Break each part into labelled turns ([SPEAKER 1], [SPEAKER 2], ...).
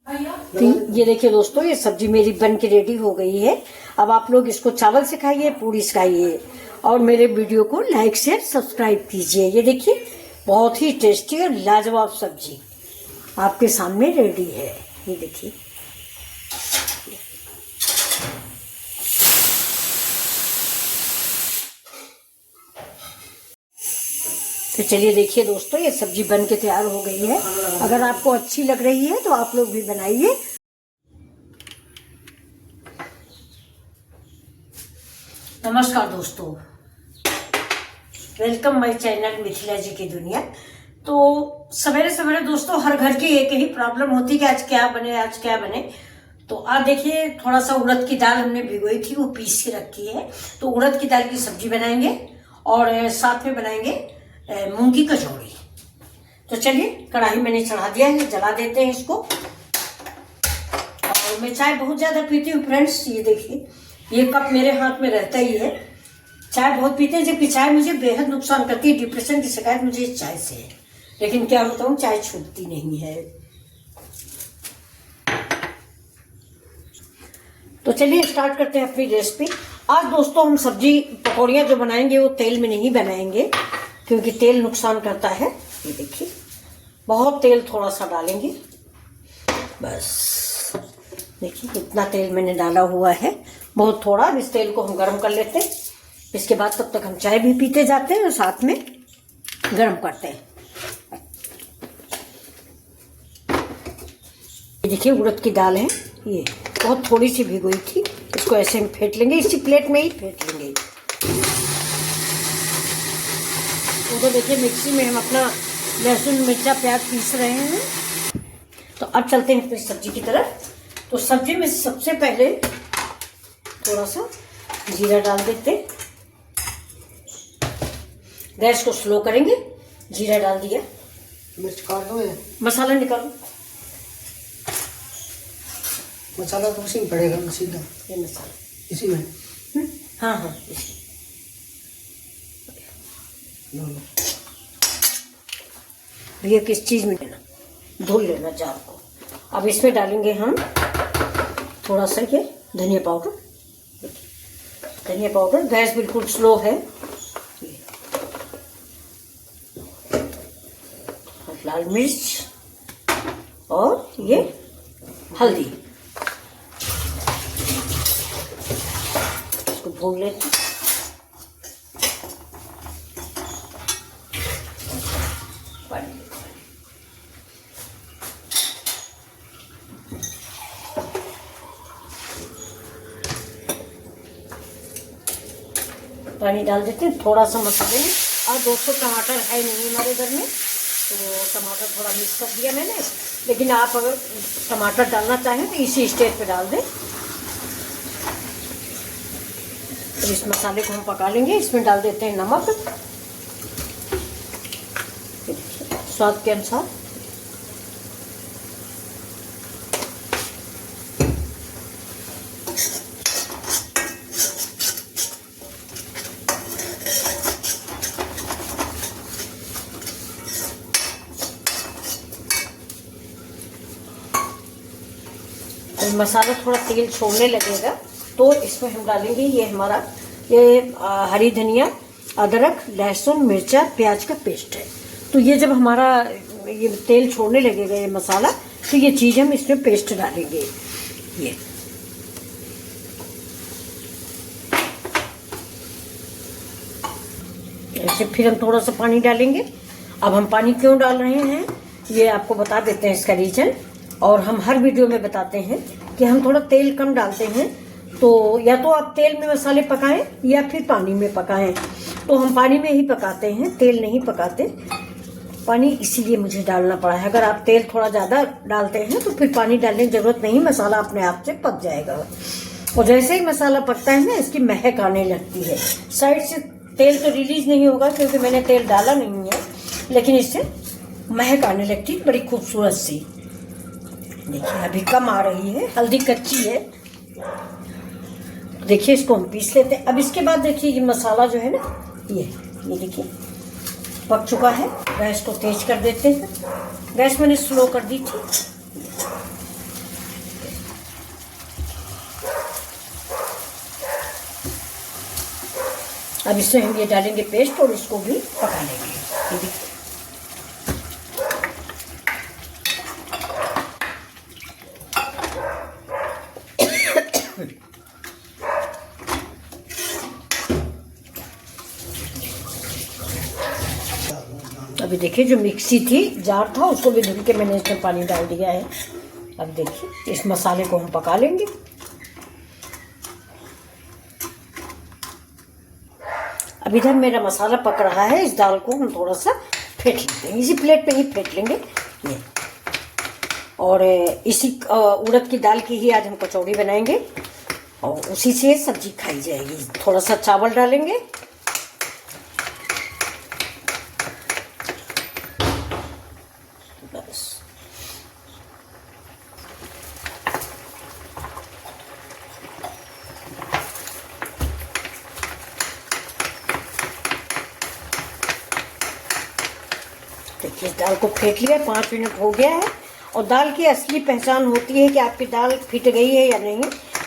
[SPEAKER 1] तो ये देखिए दोस्तों, ये सब्जी मेरी बन के रेडी हो गई है। अब आप लोग इसको चावल से खाइए, पूरी से खाइए, और मेरे वीडियो को लाइक शेयर सब्सक्राइब कीजिए। ये देखिए, बहुत ही टेस्टी और लाजवाब सब्जी आपके सामने रेडी है। ये देखिए, तो चलिए देखिए दोस्तों, ये सब्जी बन के तैयार हो गई है। अगर आपको अच्छी लग रही है तो आप लोग भी बनाइए। नमस्कार दोस्तों, वेलकम माय चैनल मिथिला जी की दुनिया। तो सवेरे सवेरे दोस्तों, हर घर की एक ही प्रॉब्लम होती है कि आज क्या बने, आज क्या बने। तो आज देखिए, थोड़ा सा उड़द की दाल हमने भिगोई थी, वो पीस के रखी है। तो उड़द की दाल की सब्जी बनाएंगे और साथ में बनाएंगे मूंग की कचौड़ी। तो चलिए, कढ़ाई मैंने चढ़ा दिया है, जला देते हैं इसको। और मैं चाय बहुत ज्यादा पीती हूँ फ्रेंड्स। ये देखिए, ये कप मेरे हाथ में रहता ही है। चाय बहुत पीते हैं, जबकि चाय मुझे बेहद नुकसान करती है। डिप्रेशन की शिकायत मुझे इस चाय से है, लेकिन क्या बताऊं, चाय छूटती नहीं है। तो चलिए स्टार्ट करते हैं अपनी रेसिपी। आज दोस्तों हम सब्जी पकौड़ियाँ जो बनाएंगे वो तेल में नहीं बनाएंगे, क्योंकि तेल नुकसान करता है। ये देखिए, बहुत तेल थोड़ा सा डालेंगे, बस देखिए इतना तेल मैंने डाला हुआ है, बहुत थोड़ा। इस तेल को हम गर्म कर लेते हैं। इसके बाद तब तक हम चाय भी पीते जाते हैं और साथ में गर्म करते हैं। ये देखिए, उड़द की दाल है, ये बहुत थोड़ी सी भिगोई थी। इसको ऐसे हम फेंट लेंगे, इसी प्लेट में ही फेंट लेंगे। तो देखिए, मिक्सी में हम अपना लहसुन मिर्चा प्याज पीस रहे हैं। तो अब चलते हैं अपनी सब्जी की तरफ। तो सब्जी में सबसे पहले थोड़ा सा जीरा डाल देते, गैस को स्लो करेंगे। जीरा डाल दिया,
[SPEAKER 2] मिर्च काट दो,
[SPEAKER 1] मसाला निकालो।
[SPEAKER 2] मसाला तो उसी में पड़ेगा सीधा,
[SPEAKER 1] ये मसाला
[SPEAKER 2] इसी में।
[SPEAKER 1] हाँ हाँ, इसी भैया किस चीज में लेना, धुल लेना जार को। अब इसमें डालेंगे हम थोड़ा सा ये धनिया पाउडर। धनिया पाउडर, गैस बिल्कुल स्लो है। लाल मिर्च और ये हल्दी, इसको भून लेते हैं। पानी डाल देते हैं, थोड़ा सा मसाले में। और दोस्तों, टमाटर है नहीं हमारे घर में, तो टमाटर थोड़ा मिक्स कर दिया मैंने। लेकिन आप अगर टमाटर डालना चाहें तो इसी स्टेज पे डाल दें। तो इस मसाले को हम पका लेंगे। इसमें डाल देते हैं नमक स्वाद के अनुसार। मसाला थोड़ा तेल छोड़ने लगेगा तो इसमें हम डालेंगे ये हमारा हरी धनिया, अदरक, लहसुन, मिर्चा, प्याज का पेस्ट है। तो ये जब हमारा ये तेल छोड़ने लगेगा ये मसाला, तो ये चीज हम इसमें पेस्ट डालेंगे। ये ऐसे फिर हम थोड़ा सा पानी डालेंगे। अब हम पानी क्यों डाल रहे हैं ये आपको बता देते हैं, इसका रीजन। और हम हर वीडियो में बताते हैं कि हम थोड़ा तेल कम डालते हैं। तो या तो आप तेल में मसाले पकाएं या फिर पानी में पकाएं। तो हम पानी में ही पकाते हैं, तेल नहीं पकाते। पानी इसीलिए मुझे डालना पड़ा है। अगर आप तेल थोड़ा ज़्यादा डालते हैं तो फिर पानी डालने की ज़रूरत नहीं, मसाला अपने आप से पक जाएगा। और जैसे ही मसाला पकता है ना, इसकी महक आने लगती है। साइड से तेल तो रिलीज नहीं होगा क्योंकि मैंने तेल डाला नहीं है, लेकिन इससे महक आने लगती है बड़ी खूबसूरत सी। देखिए, अभी कम आ रही है, हल्दी कच्ची है। देखिए, इसको हम पीस लेते हैं। अब इसके बाद देखिए, ये मसाला जो है ना, ये देखिए पक चुका है। गैस को तेज कर देते हैं। गैस मैंने स्लो कर दी थी। अब इसमें हम ये डालेंगे पेस्ट और इसको भी पका लेंगे। ये देखिए अभी देखिए जो मिक्सी थी जार था उसको भी धुल के मैंने इसमें पानी डाल दिया है। अब देखिए इस मसाले को हम पका लेंगे। अब इधर मेरा मसाला पक रहा है, इस दाल को हम थोड़ा सा फेंट लेते हैं, इसी प्लेट पे ही फेंट लेंगे ये। और इसी उड़द की दाल की ही आज हम कचौड़ी बनाएंगे और उसी से सब्जी खाई जाएगी। थोड़ा सा चावल डालेंगे, बस देखिए दाल को फेंट लिया, 5 मिनट हो गया है। और दाल की असली पहचान होती है कि आपकी दाल फिट गई है या नहीं।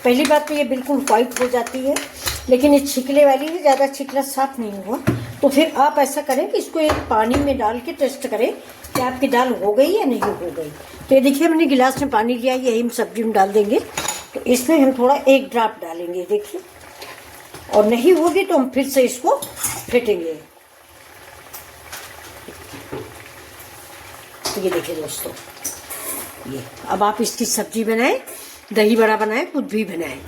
[SPEAKER 1] पहली बात तो ये बिल्कुल वाइट हो जाती है, लेकिन ये छिकले वाली है, ज़्यादा छिकला साफ नहीं हुआ। तो फिर आप ऐसा करें कि इसको एक पानी में डाल के टेस्ट करें कि आपकी दाल हो गई या नहीं हो गई। तो ये देखिए हमने गिलास में पानी लिया, यही हम सब्जी में डाल देंगे। तो इसमें हम थोड़ा 1 ड्रॉप डालेंगे देखिए, और नहीं होगी तो हम फिर से इसको फेंटेंगे। तो ये देखिए दोस्तों, ये अब आप इसकी सब्जी बनाएं, दही बड़ा बनाएं, कुछ भी बनाएं।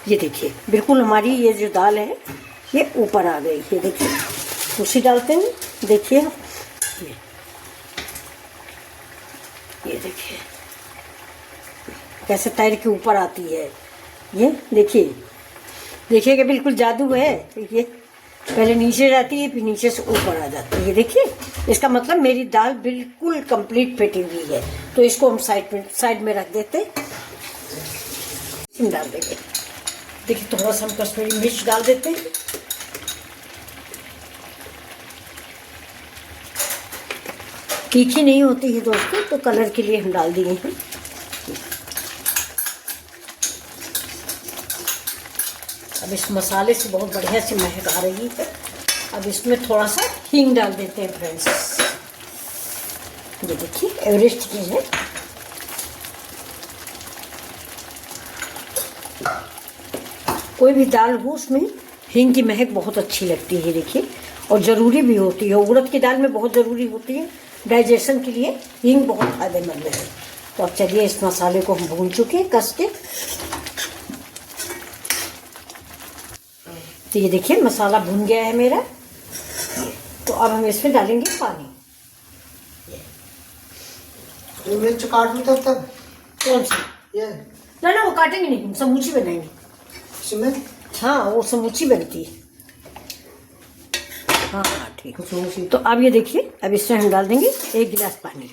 [SPEAKER 1] ये देखिए बिल्कुल हमारी ये जो दाल है ये ऊपर आ गई। ये देखिए उसी डालते हैं, देखिए ये देखिए कैसे तैर के ऊपर आती है। ये देखिए, देखिएगा बिल्कुल जादू है। ये पहले नीचे जाती है फिर नीचे से ऊपर आ जाती है। देखिए इसका मतलब मेरी दाल बिल्कुल कंप्लीट फेटी हुई है। तो इसको हम साइड में रख देते, डाल देंगे। देखिए थोड़ा सा हम कश्मीरी मिर्च डाल देते हैं। तीखी नहीं होती है दोस्तों, तो कलर के लिए हम डाल दिए हैं। अब इस मसाले से बहुत बढ़िया से महक आ रही है। अब इसमें थोड़ा सा हींग डाल देते हैं फ्रेंड्स। ये देखिए एवरेस्ट की है। कोई भी दाल हो उसमें हींग की महक बहुत अच्छी लगती है देखिए, और ज़रूरी भी होती है। उड़द की दाल में बहुत ज़रूरी होती है, डाइजेशन के लिए हींग बहुत फायदेमंद है। तो अब चलिए इस मसाले को हम भून चुके हैं कस के। तो ये देखिए मसाला भुन गया है मेरा। तो अब हम इसमें डालेंगे पानी।
[SPEAKER 2] ये मिर्च काट ली तब तक?
[SPEAKER 1] कौन सी?
[SPEAKER 2] ये
[SPEAKER 1] ना वो काटेंगे नहीं, हम समूची बनाएंगे
[SPEAKER 2] इसमें।
[SPEAKER 1] हाँ वो समूची बनती है। हाँ ठीक। तो अब ये देखिए, अब इसमें हम डाल देंगे 1 गिलास पानी,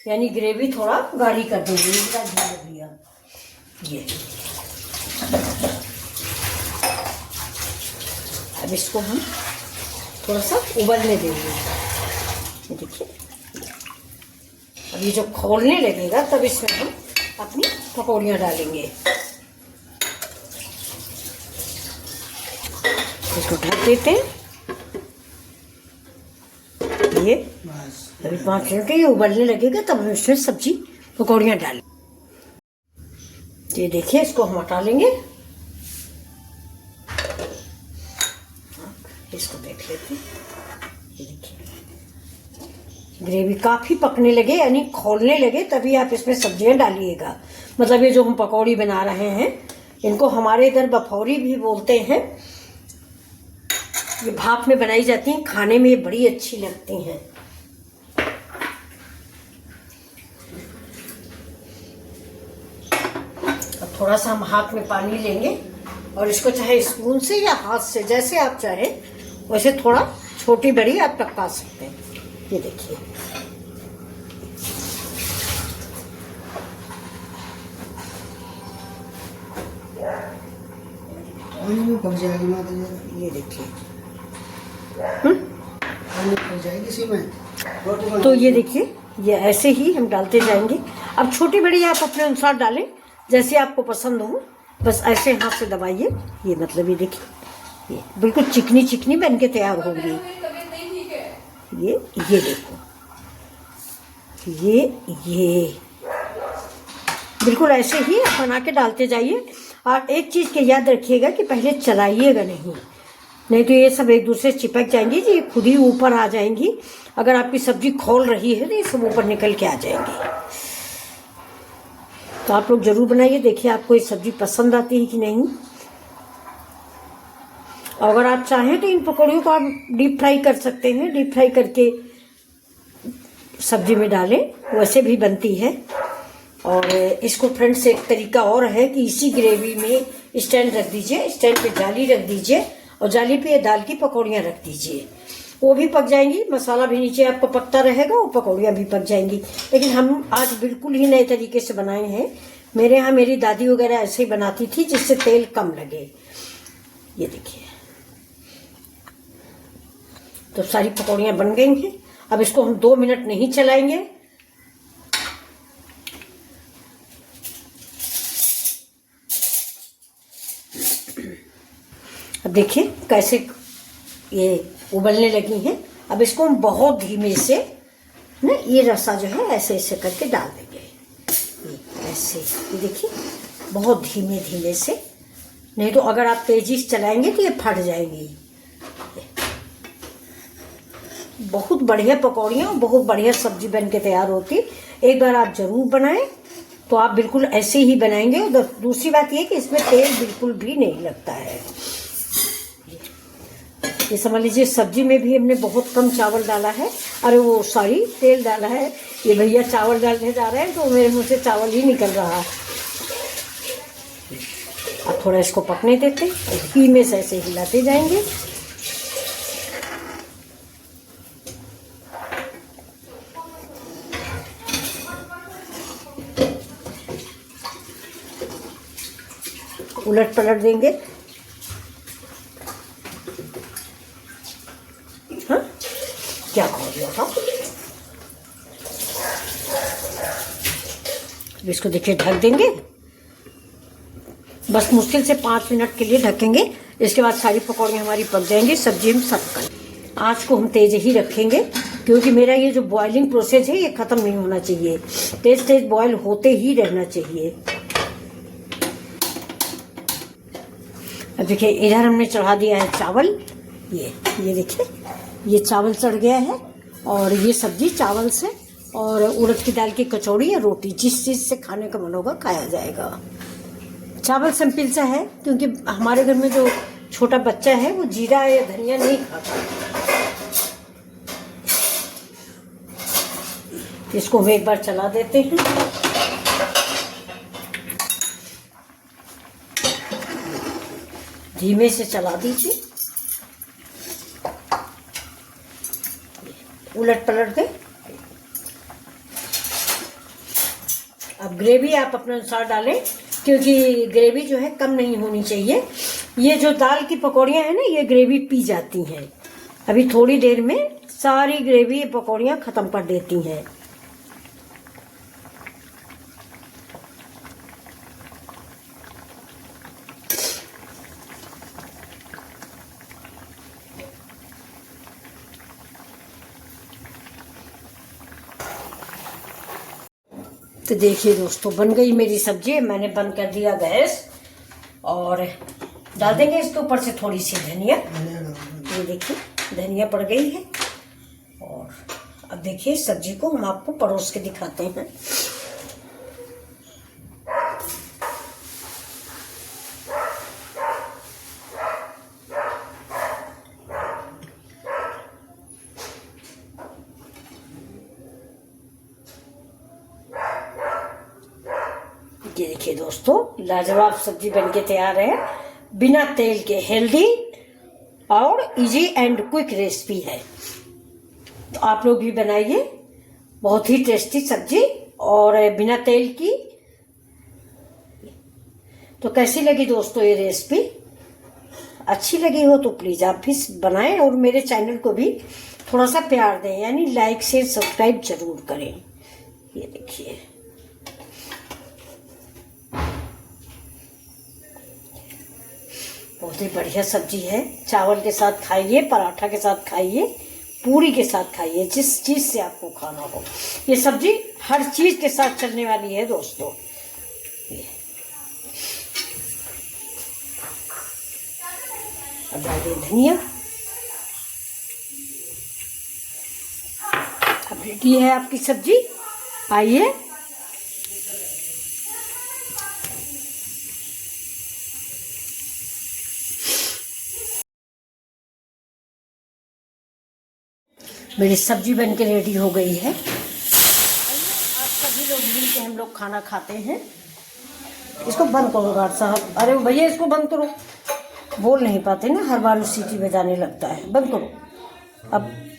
[SPEAKER 1] यानी ग्रेवी थोड़ा गाढ़ी कर देंगे। 1 गिलास डाल दिया। ये अब इसको हम थोड़ा सा उबलने देंगे। ये देखिए अब ये जो खौलने लगेगा तब इसमें हम अपनी पकौड़ियाँ डालेंगे। इसको ढक देते हैं। ये अभी 5 मिनट ये उबलने लगेगा तब हम इसमें सब्जी पकौड़ियाँ डालें। ये देखिए इसको हम हटा लेंगे। इसको देख लेते हैं। ये देखिए ग्रेवी काफ़ी पकने लगे यानी खौलने लगे तभी आप इसमें सब्जियां डालिएगा। मतलब ये जो हम पकौड़ी बना रहे हैं इनको हमारे इधर बफौरी भी बोलते हैं। ये भाप में बनाई जाती हैं, खाने में ये बड़ी अच्छी लगती हैं। अब थोड़ा सा हम हाथ में पानी लेंगे और इसको चाहे स्पून से या हाथ से जैसे आप चाहे वैसे थोड़ा छोटी बड़ी आप टपका सकते हैं। ये देखिए
[SPEAKER 2] में पक जाएगी माता जी।
[SPEAKER 1] ये देखिए
[SPEAKER 2] पक जाएगी इसी में।
[SPEAKER 1] तो ये देखिए ये ऐसे ही हम डालते जाएंगे। अब छोटी बड़ी आप अपने अनुसार डालें जैसे आपको पसंद हो, बस ऐसे हाथ से दबाइए। ये मतलब ये देखिए ये बिल्कुल चिकनी चिकनी बन के तैयार होगी। ये देखो, ये बिल्कुल ऐसे ही आप बना के डालते जाइए। और एक चीज़ के याद रखिएगा कि पहले चलाइएगा नहीं तो ये सब एक दूसरे चिपक जाएंगी जी, खुद ही ऊपर आ जाएंगी। अगर आपकी सब्जी खोल रही है तो ये सब ऊपर निकल के आ जाएंगी। तो आप लोग जरूर बनाइए, देखिए आपको ये सब्जी पसंद आती है कि नहीं। अगर आप चाहें तो इन पकौड़ियों को आप डीप फ्राई कर सकते हैं, डीप फ्राई करके सब्जी में डालें, वैसे भी बनती है। और इसको फ्रेंड्स एक तरीका और है कि इसी ग्रेवी में स्टैंड रख दीजिए, स्टैंड पे जाली रख दीजिए और जाली पे दाल की पकौड़ियाँ रख दीजिए, वो भी पक जाएंगी, मसाला भी नीचे आपको पकता रहेगा और पकौड़ियाँ भी पक जाएंगी। लेकिन हम आज बिल्कुल ही नए तरीके से बनाए हैं। मेरे यहाँ मेरी दादी वगैरह ऐसे ही बनाती थी जिससे तेल कम लगे। ये देखिए, तो सारी पकौड़ियाँ बन गई हैं। अब इसको हम 2 मिनट नहीं चलाएंगे। अब देखिए कैसे ये उबलने लगी हैं। अब इसको हम बहुत धीमे से ना, ये रसा जो है ऐसे ऐसे करके डाल देंगे। ये ऐसे, ये देखिए बहुत धीमे धीमे से, नहीं तो अगर आप तेजी से चलाएंगे तो ये फट जाएंगी। बहुत बढ़िया पकौड़ियाँ, बहुत बढ़िया सब्जी बन के तैयार होती। एक बार आप जरूर बनाएं तो आप बिल्कुल ऐसे ही बनाएंगे। और दूसरी बात ये कि इसमें तेल बिल्कुल भी नहीं लगता है। ये समझ लीजिए सब्जी में भी हमने बहुत कम चावल डाला है, अरे वो सॉरी तेल डाला है। ये भैया चावल डालने जा रहे हैं तो मेरे मुंह से चावल ही निकल रहा है। अब थोड़ा इसको पकने देते, घी में से ऐसे हिलाते जाएंगे। उलट पलट देंगे। हाँ, क्या खोल दिया था। इसको देखिए ढक देंगे, बस मुश्किल से 5 मिनट के लिए ढकेंगे। इसके बाद सारी पकौड़ियाँ हमारी पक जाएंगी। सब्जी हम सर्व कर, आँच को हम तेज ही रखेंगे क्योंकि मेरा ये जो बॉइलिंग प्रोसेस है ये खत्म नहीं होना चाहिए, तेज तेज बॉयल होते ही रहना चाहिए। अब देखिए इधर हमने चढ़ा दिया है चावल। ये देखिए ये चावल चढ़ गया है और ये सब्जी चावल से और उड़द की दाल की कचौड़ी या रोटी, जिस चीज़ से खाने का मन होगा खाया जाएगा। चावल सिंपल सा है क्योंकि हमारे घर में जो छोटा बच्चा है वो जीरा या धनिया नहीं खाता। इसको हम एक बार चला देते हैं। धीमे से चला दीजिए, उलट पलट दे। अब ग्रेवी आप अपने अनुसार डालें क्योंकि ग्रेवी जो है कम नहीं होनी चाहिए। ये जो दाल की पकौड़ियाँ हैं ना, ये ग्रेवी पी जाती हैं। अभी थोड़ी देर में सारी ग्रेवी पकौड़ियाँ खत्म कर देती हैं। तो देखिए दोस्तों बन गई मेरी सब्जी। मैंने बंद कर दिया गैस और डाल देंगे इसके ऊपर से थोड़ी सी धनिया। ये देखिए धनिया पड़ गई है। और अब देखिए सब्जी को हम आपको परोस के दिखाते हैं। ये देखिए दोस्तों लाजवाब सब्जी बनके तैयार है, बिना तेल के, हेल्दी और इजी एंड क्विक रेसिपी है। तो आप लोग भी बनाइए, बहुत ही टेस्टी सब्जी और बिना तेल की। तो कैसी लगी दोस्तों ये रेसिपी? अच्छी लगी हो तो प्लीज आप भी बनाएं और मेरे चैनल को भी थोड़ा सा प्यार दें, यानी लाइक शेयर सब्सक्राइब जरूर करें। ये देखिए बहुत ही बढ़िया सब्जी है। चावल के साथ खाइए, पराठा के साथ खाइए, पूरी के साथ खाइए, जिस चीज से आपको खाना हो। ये सब्जी हर चीज के साथ चलने वाली है दोस्तों। अब डालिए धनिया। अब रेडी है आपकी सब्जी। आइए, मेरी सब्जी बनके रेडी हो गई है। आप सभी लोग मिलके हम लोग खाना खाते हैं। इसको बंद करो गार्ड साहब। अरे भैया इसको बंद करो, बोल नहीं पाते ना, हर बार सीटी बजाने लगता है। बंद करो अब।